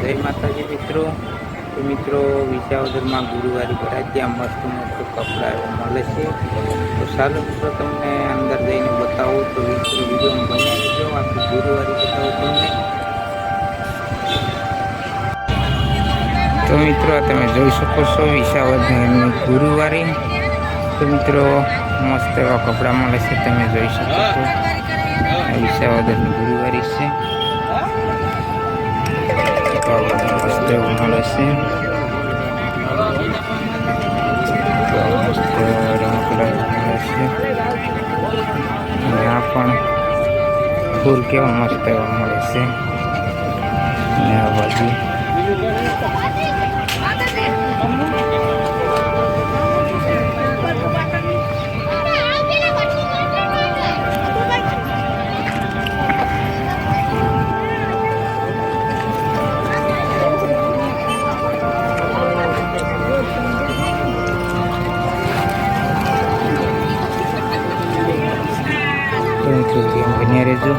જય માતાજી મિત્રો. તો મિત્રો વિસાવદરમાં ગુરુવારી ભરાય ત્યાં મસ્ત મસ્ત કપડાં એવા મળે છે. તો ચાલો મિત્રો તમને અંદર જઈને બતાવું. તો મિત્રો વિડીયોમાં બની રહેજો, આખી ગુરુવારી બતાવું તમને. તો મિત્રો તમે જોઈ શકો છો વિસાવદરની ગુરુવારી. તો મિત્રો મસ્ત એવા કપડાં મળે છે, તમે જોઈ શકો છો. વિસાવદરની ગુરુવારી છે, મસ્ત એવું મળે છે. મસ્ત રમકડા મળે છે. આ પણ ફૂલ કેવા મસ્ત એવા મળે છે. અને આ બાજુ બન્યા રહેજો.